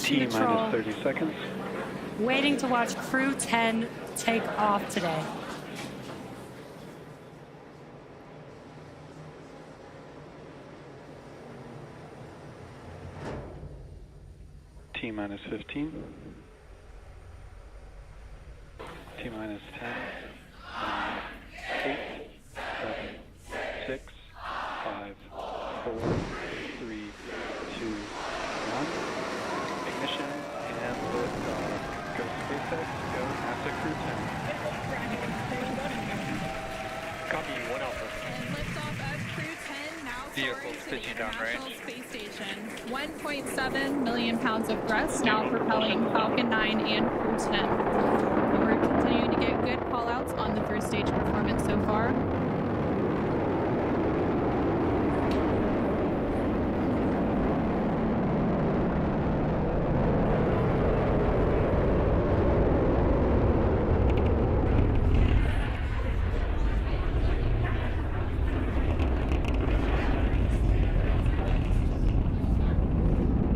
Mission Control. T minus 30 seconds. Waiting to watch CREW-10 take off today. T minus 15. T minus 10. 8, 7, 6, 5, 4, 3, 2, 1. Ignition and liftoff. Go SpaceX, go NASA CREW-10. Copy, 1 Alpha. And liftoff of CREW-10 now Vehicle soaring to the pitching down International range. Space Station. 1.7 million pounds of thrust now propelling Falcon 9 and CREW-10. And we're continuing to get good call-outs on the first stage performance so far.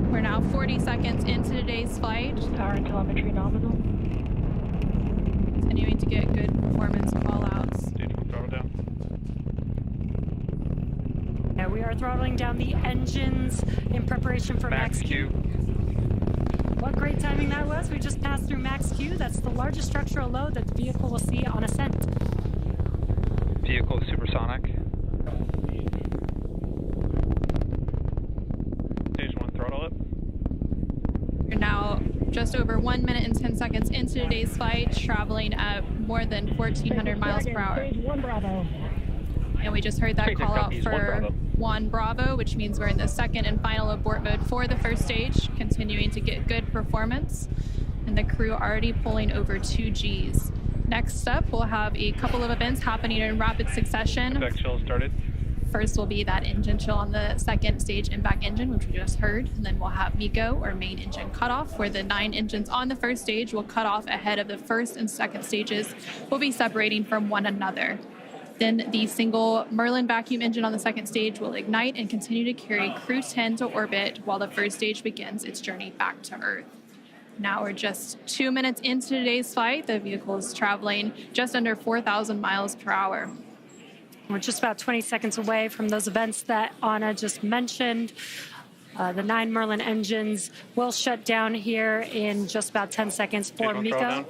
We're now 40 seconds into today's flight. Power and telemetry nominal. Continuing to get good performance call-outs. Stage 1 throttle down. Yeah, we are throttling down the engines in preparation for Max Q. What great timing that was. We just passed through Max Q. That's the largest structural load that the vehicle will see on ascent. Vehicle supersonic. Stage 1 throttle up. We're now just over 1 minute and 10 seconds into today's flight, traveling at more than 1,400 miles per hour. Stage 1 Bravo. And we just heard that SpaceX call out copies, 1 for Bravo. 1 Bravo, which means we're in the second and final abort mode for the first stage, continuing to get good performance. And the crew already pulling over 2 Gs. Next up, we'll have a couple of events happening in rapid succession. Effect chill started. First will be that engine chill on the second stage impact engine, which we just heard. And then we'll have MECO, or main engine cutoff, where the 9 engines on the first stage will cut off ahead of the first and second stages. Will be separating from one another. Then the single Merlin vacuum engine on the second stage will ignite and continue to carry CREW-10 to orbit while the first stage begins its journey back to Earth. Now we're just 2 minutes into today's flight. The vehicle is traveling just under 4,000 miles per hour. We're just about 20 seconds away from those events that Anna just mentioned. The 9 Merlin engines will shut down here in just about 10 seconds for Stage 1 throttle MECO, down.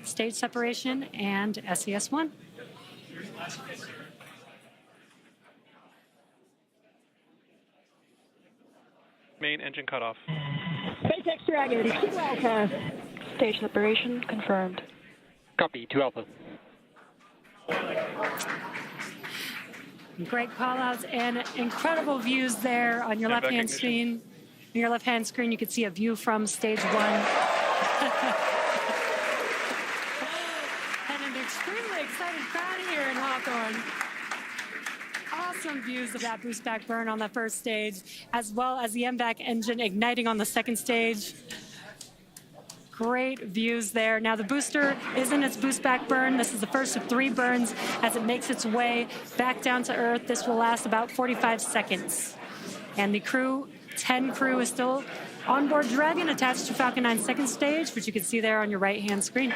stage separation, and SES-1. Main engine cutoff. SpaceX Dragon, 2 Alpha. Stage separation confirmed. Copy, 2 Alpha. Great call-outs and incredible views there on your And back left-hand ignition. screen. On your left-hand screen, you can see a view from stage 1. And an extremely excited crowd here in Hawthorne. Awesome views of that boost back burn on the first stage, as well as the MVAC engine igniting on the second stage. Great views there. Now the booster is in its boost back burn. This is the first of 3 burns as it makes its way back down to Earth. This will last about 45 seconds. And the CREW-10 crew is still on board Dragon, attached to Falcon 9's second stage, which you can see there on your right-hand screen.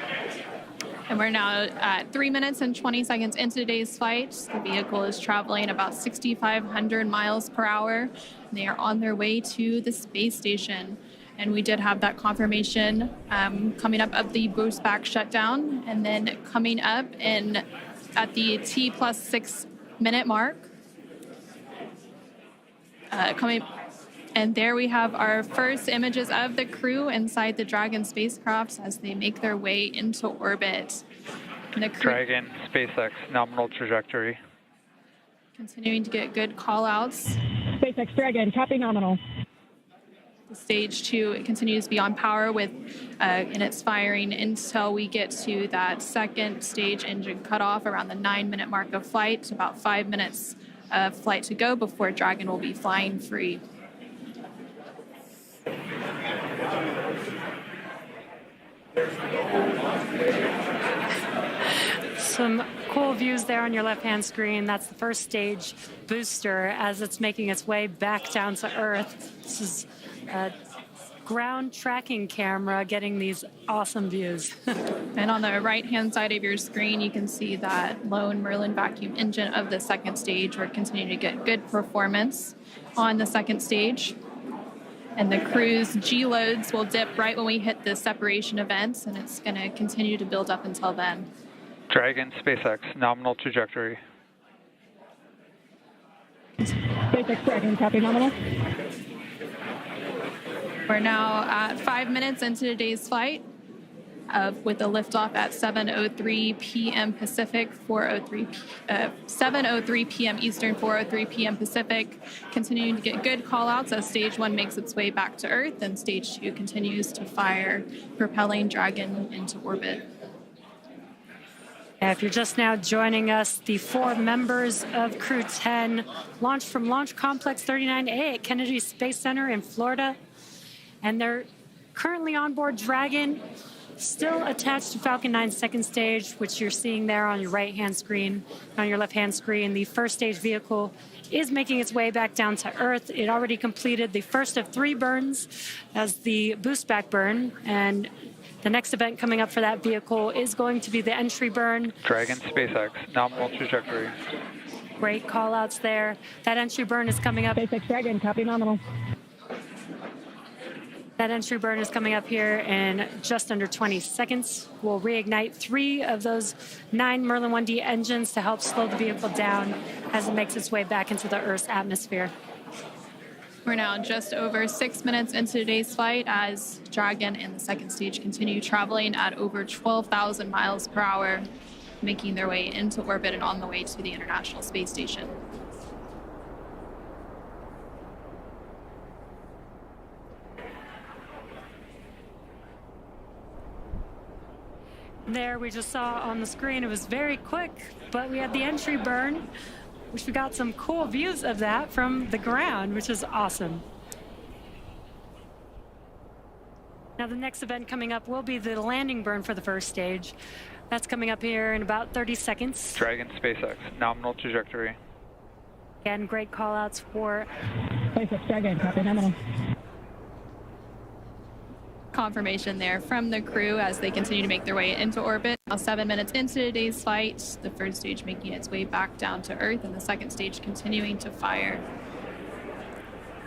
And we're now at 3 minutes and 20 seconds into today's flight. The vehicle is traveling about 6,500 miles per hour. And they are on their way to the space station. And we did have that confirmation coming up of the boost back shutdown. And then coming up at the T plus 6 minute mark. And there we have our first images of the crew inside the Dragon spacecraft as they make their way into orbit. And the crew Dragon, SpaceX, nominal trajectory. continuing to get good call-outs. SpaceX Dragon, copy nominal. The stage 2 continues to be on power with in its firing until we get to that second stage engine cutoff around the 9-minute mark of flight. About 5 minutes of flight to go before Dragon will be flying free. Some cool views there on your left-hand screen. That's the first stage booster as it's making its way back down to Earth. This is ground tracking camera getting these awesome views. And on the right-hand side of your screen, you can see that lone Merlin vacuum engine of the second stage. We're continuing to get good performance on the second stage. And the crew's G-loads will dip right when we hit the separation events, and it's going to continue to build up until then. Dragon, SpaceX, nominal trajectory. SpaceX Dragon, copy nominal. We're now at 5 minutes into today's flight with a liftoff at 7:03 p.m. Pacific, 7:03 p.m. Eastern, 4:03 p.m. Pacific. Continuing to get good call-outs as Stage 1 makes its way back to Earth, and Stage 2 continues to fire, propelling Dragon into orbit. If you're just now joining us, the 4 members of CREW-10 launched from Launch Complex 39A at Kennedy Space Center in Florida. And they're currently on board Dragon, still attached to Falcon 9's second stage, which you're seeing there on your right-hand screen. On your left-hand screen, the first stage vehicle is making its way back down to Earth. It already completed the first of 3 burns as the boost back burn, and the next event coming up for that vehicle is going to be the entry burn. Dragon, SpaceX, nominal trajectory. Great call-outs there. That entry burn is coming up. SpaceX Dragon, copy nominal. That entry burn is coming up here in just under 20 seconds. We'll reignite 3 of those 9 Merlin 1D engines to help slow the vehicle down as it makes its way back into the Earth's atmosphere. We're now just over 6 minutes into today's flight as Dragon and the second stage continue traveling at over 12,000 miles per hour, making their way into orbit and on the way to the International Space Station. There, we just saw on the screen, it was very quick, but we had the entry burn, which we got some cool views of that from the ground, which is awesome. Now, the next event coming up will be the landing burn for the first stage. That's coming up here in about 30 seconds. Dragon, SpaceX, nominal trajectory. Again, great call-outs for SpaceX Dragon, copy nominal. Confirmation there from the crew as they continue to make their way into orbit. Now 7 minutes into today's flight, the first stage making its way back down to Earth and the second stage continuing to fire.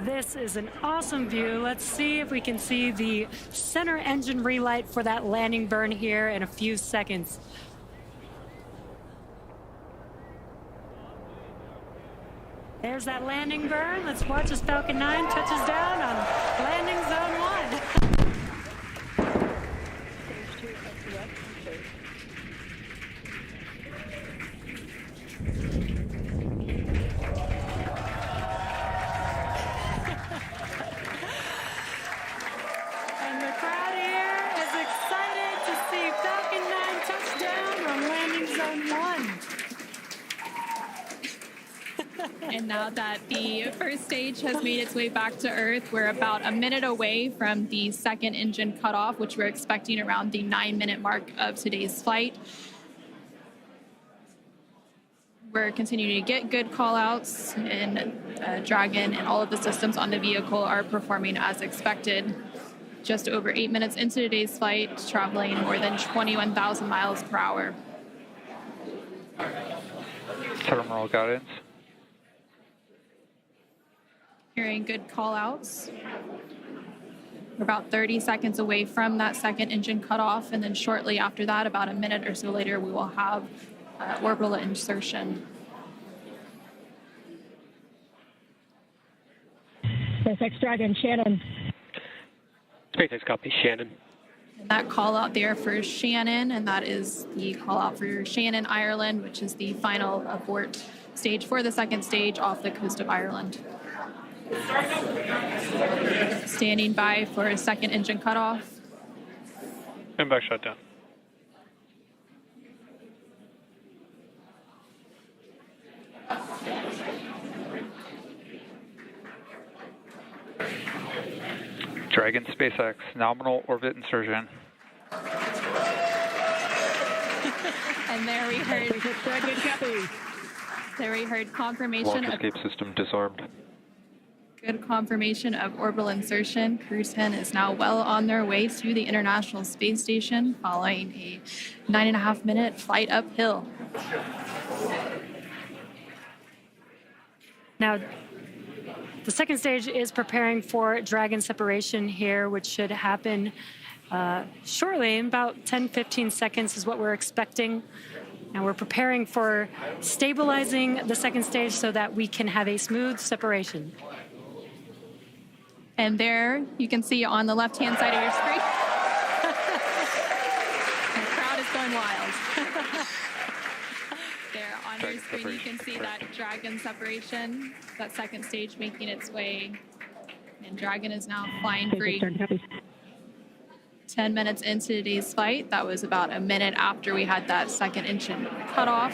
This is an awesome view. Let's see if we can see the center engine relight for that landing burn here in a few seconds. There's that landing burn. Let's watch as Falcon 9 touches down on landing zone 1. And the crowd here is excited to see Falcon 9 touch down on landing zone 1. And now that the first stage has made its way back to Earth, we're about a minute away from the second engine cutoff, which we're expecting around the 9-minute mark of today's flight. We're continuing to get good call-outs, and Dragon and all of the systems on the vehicle are performing as expected. Just over 8 minutes into today's flight, traveling more than 21,000 miles per hour. Terminal guidance. Hearing good call-outs. We're about 30 seconds away from that second engine cutoff, and then shortly after that, about a minute or so later, we will have orbital insertion. SpaceX Dragon, Shannon. SpaceX copy, Shannon. And that call out there for Shannon, and that is the call out for Shannon, Ireland, which is the final abort stage for the second stage off the coast of Ireland. Standing by for a second engine cutoff. Impact shutdown. Dragon, SpaceX, nominal orbit insertion. And there we heard confirmation Launch of escape system disarmed. Good confirmation of orbital insertion. CREW-10 is now well on their way to the International Space Station following a 9.5-minute flight uphill. Now, the second stage is preparing for Dragon separation here, which should happen shortly. In about 10-15 seconds is what we're expecting. And we're preparing for stabilizing the second stage so that we can have a smooth separation. And there you can see on the left-hand side of your screen, the crowd is going wild. There on your screen you can see that Dragon separation, that second stage making its way. And Dragon is now flying free. 10 minutes into today's flight, that was about a minute after we had that second engine cutoff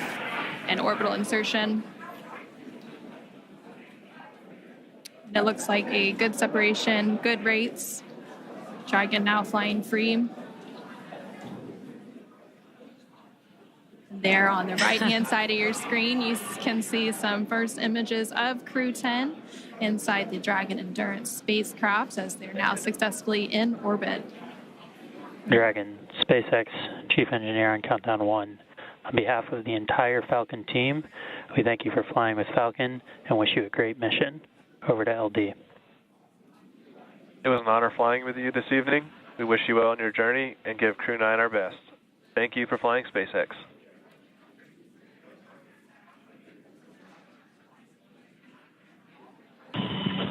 and orbital insertion. And it looks like a good separation, good rates. Dragon now flying free. There on the right-hand side of your screen, you can see some first images of CREW-10 inside the Dragon Endurance spacecraft as they're now successfully in orbit. Dragon, SpaceX, Chief Engineer on Countdown 1. On behalf of the entire Falcon team, we thank you for flying with Falcon and wish you a great mission. Over to LD. It was an honor flying with you this evening. We wish you well on your journey and give Crew 9 our best. Thank you for flying SpaceX.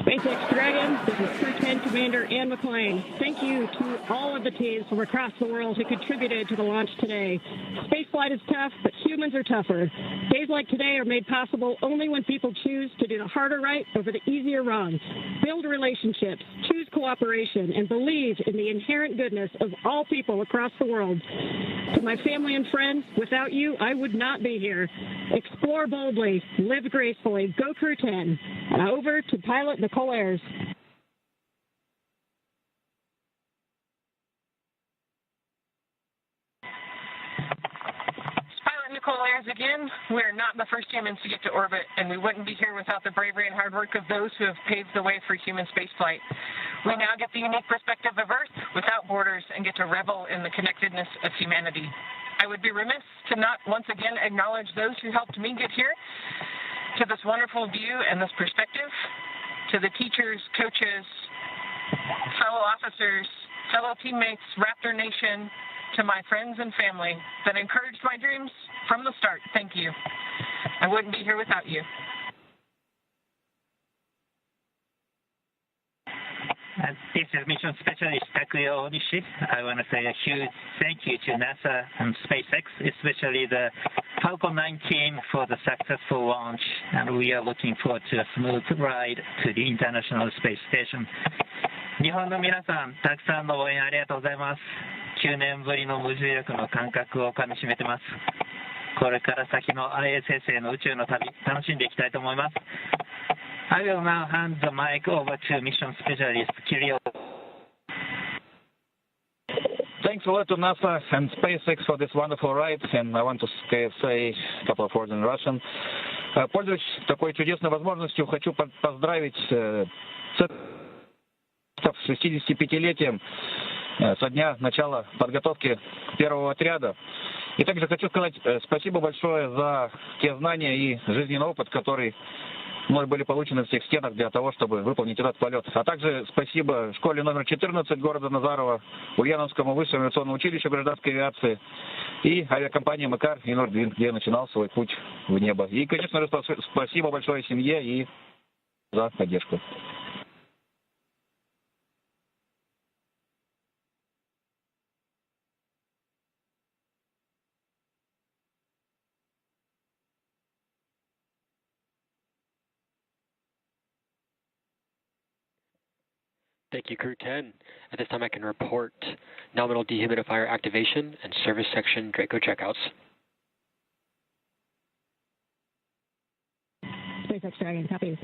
SpaceX Dragon, this is Crew-10 Commander Ann McClain. Thank you to all of the teams from across the world who contributed to the launch today. Spaceflight is tough, but humans are tougher. Days like today are made possible only when people choose to do the harder right over the easier wrong. Build relationships, choose cooperation, and believe in the inherent goodness of all people across the world. To my family and friends, without you, I would not be here. Explore boldly, live gracefully, go Crew-10. And over to pilot Nichole Ayers. Nichole Ayers again. We're not the first humans to get to orbit, and we wouldn't be here without the bravery and hard work of those who have paved the way for human spaceflight. We now get the unique perspective of Earth without borders and get to revel in the connectedness of humanity. I would be remiss to not once again acknowledge those who helped me get here to this wonderful view and this perspective, to the teachers, coaches, fellow officers, fellow teammates, Raptor Nation, to my friends and family that encouraged my dreams from the start. Thank you. I wouldn't be here without you. This is Mission Specialist Takuya Onishi. I want to say a huge thank you to NASA and SpaceX, especially the Falcon 9 team for the successful launch, and we are looking forward to a smooth ride to the International Space Station. 日本の皆さん、たくさんの応援ありがとうございます。9年ぶりの無重力の感覚をかみしめてます。これから先の ISS への宇宙の旅、楽しんでいきたいと思います。I will now hand the mic over to Mission Specialist Kirill. Thanks a lot to NASA and SpaceX for this wonderful ride, and I want to say a couple of words in Russian. Пользуясь такой чудесной возможностью, хочу поздравить с 65-летием со дня начала подготовки первого отряда. И также хочу сказать спасибо большое за те знания и жизненный опыт, который мной были получены в всех стенах для того, чтобы выполнить этот полет. А также спасибо школе номер 14 города Назарова, Ульяновскому высшему авиационному училищу гражданской авиации и авиакомпании МКАР и Нордвин, где я начинал свой путь в небо. И, конечно же, спасибо большое семье и за поддержку. Thank you, Crew-10. At this time, I can report nominal dehumidifier activation and service section Draco checkouts. SpaceX Dragon, copies.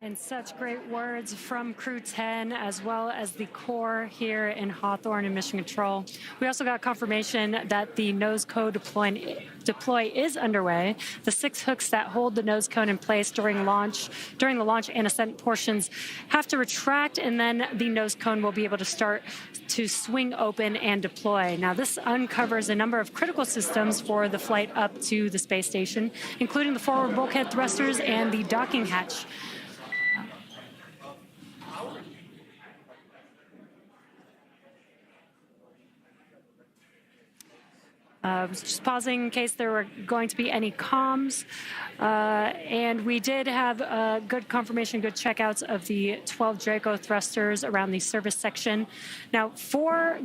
And such great words from CREW-10, as well as the core here in Hawthorne and Mission Control. We also got confirmation that the nose cone deploy is underway. The 6 hooks that hold the nose cone in place during the launch and ascent portions have to retract, and then the nose cone will be able to start to swing open and deploy. Now, this uncovers a number of critical systems for the flight up to the space station, including the forward bulkhead thrusters and the docking hatch. Just pausing in case there were going to be any comms. And we did have good confirmation, good checkouts of the 12 Draco thrusters around the service section. Now, 4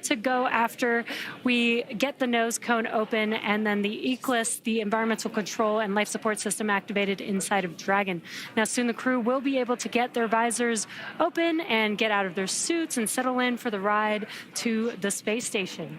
to go after we get the nose cone open, and then the ECLIS, the environmental control and life support system, activated inside of Dragon. Now, soon the crew will be able to get their visors open and get out of their suits and settle in for the ride to the space station.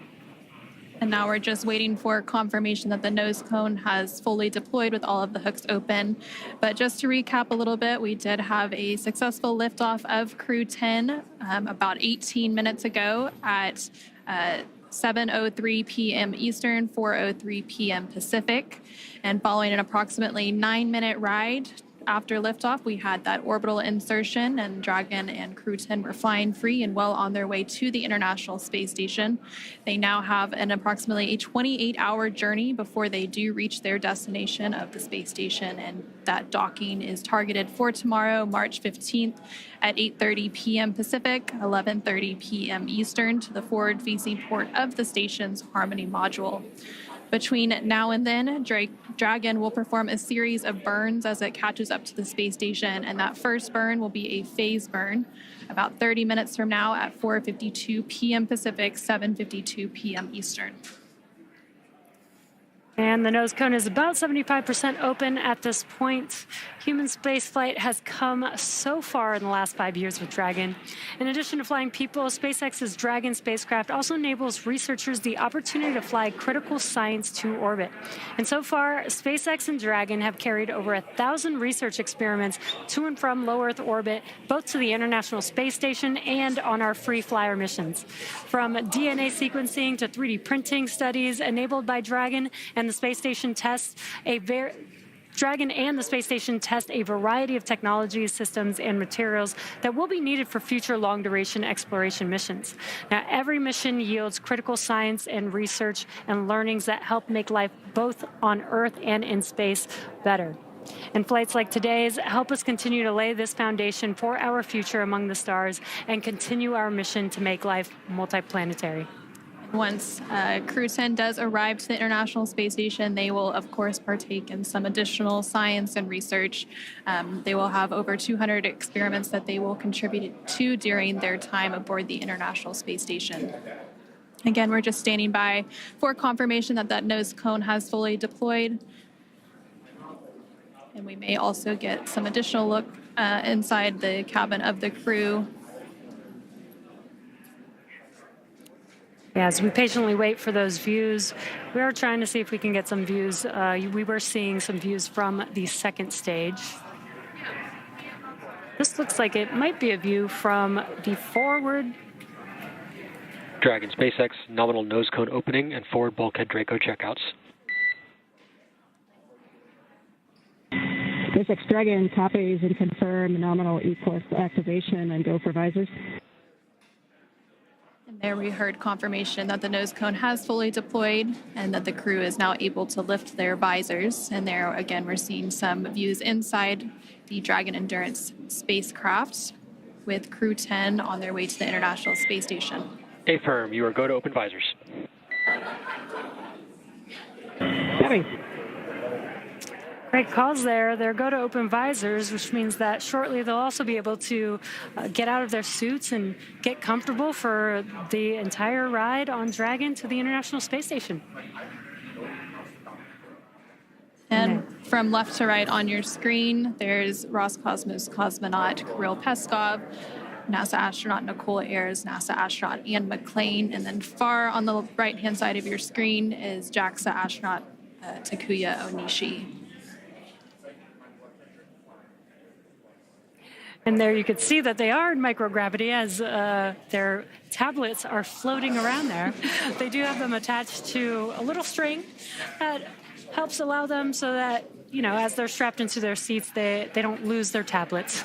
And now we're just waiting for confirmation that the nose cone has fully deployed with all of the hooks open. But just to recap a little bit, we did have a successful liftoff of CREW-10 about 18 minutes ago at 7:03 p.m. Eastern, 4:03 p.m. Pacific. And following an approximately 9-minute ride after liftoff, we had that orbital insertion, and Dragon and CREW-10 were flying free and well on their way to the International Space Station. They now have an approximately 28-hour journey before they do reach their destination of the space station, and that docking is targeted for tomorrow, March 15th at 8:30 p.m. Pacific, 11:30 p.m. Eastern, to the forward-facing port of the station's Harmony module. Between now and then, Dragon will perform a series of burns as it catches up to the space station, and that first burn will be a phase burn about 30 minutes from now at 4:52 p.m. Pacific, 7:52 p.m. Eastern. And the nose cone is about 75% open at this point. Human spaceflight has come so far in the last 5 years with Dragon. In addition to flying people, SpaceX's Dragon spacecraft also enables researchers the opportunity to fly critical science to orbit. And so far, SpaceX and Dragon have carried over 1,000 research experiments to and from low Earth orbit, both to the International Space Station and on our free flyer missions. From DNA sequencing to 3D printing studies enabled by Dragon and the space station test Dragon and the space station test a variety of technologies, systems, and materials that will be needed for future long-duration exploration missions. Now, every mission yields critical science and research and learnings that help make life both on Earth and in space better. And flights like today's help us continue to lay this foundation for our future among the stars and continue our mission to make life multiplanetary. Once CREW-10 does arrive to the International Space Station, they will, of course, partake in some additional science and research. They will have over 200 experiments that they will contribute to during their time aboard the International Space Station. Again, we're just standing by for confirmation that that nose cone has fully deployed. And we may also get some additional look inside the cabin of the crew. As we patiently wait for those views, we are trying to see if we can get some views. We were seeing some views from the second stage. This looks like it might be a view from the forward. Dragon SpaceX, nominal nose cone opening and forward bulkhead Draco checkouts. SpaceX Dragon copies and confirm nominal ECLIS activation and go for visors. There we heard confirmation that the nose cone has fully deployed and that the crew is now able to lift their visors. And there, again, we're seeing some views inside the Dragon Endurance spacecraft with CREW-10 on their way to the International Space Station. Affirm, you are go to open visors. Copy. Great calls there. They're go to open visors, which means that shortly they'll also be able to get out of their suits and get comfortable for the entire ride on Dragon to the International Space Station. And from left to right on your screen, there's ROSCOSMOS cosmonaut Kirill Peskov, NASA astronaut Nichole, Ayers, NASA astronaut McClain, and then far on the right-hand side of your screen is JAXA astronaut Takuya Onishi. And there you could see that they are in microgravity as their tablets are floating around there. They do have them attached to a little string that helps allow them so that, as they're strapped into their seats, they don't lose their tablets.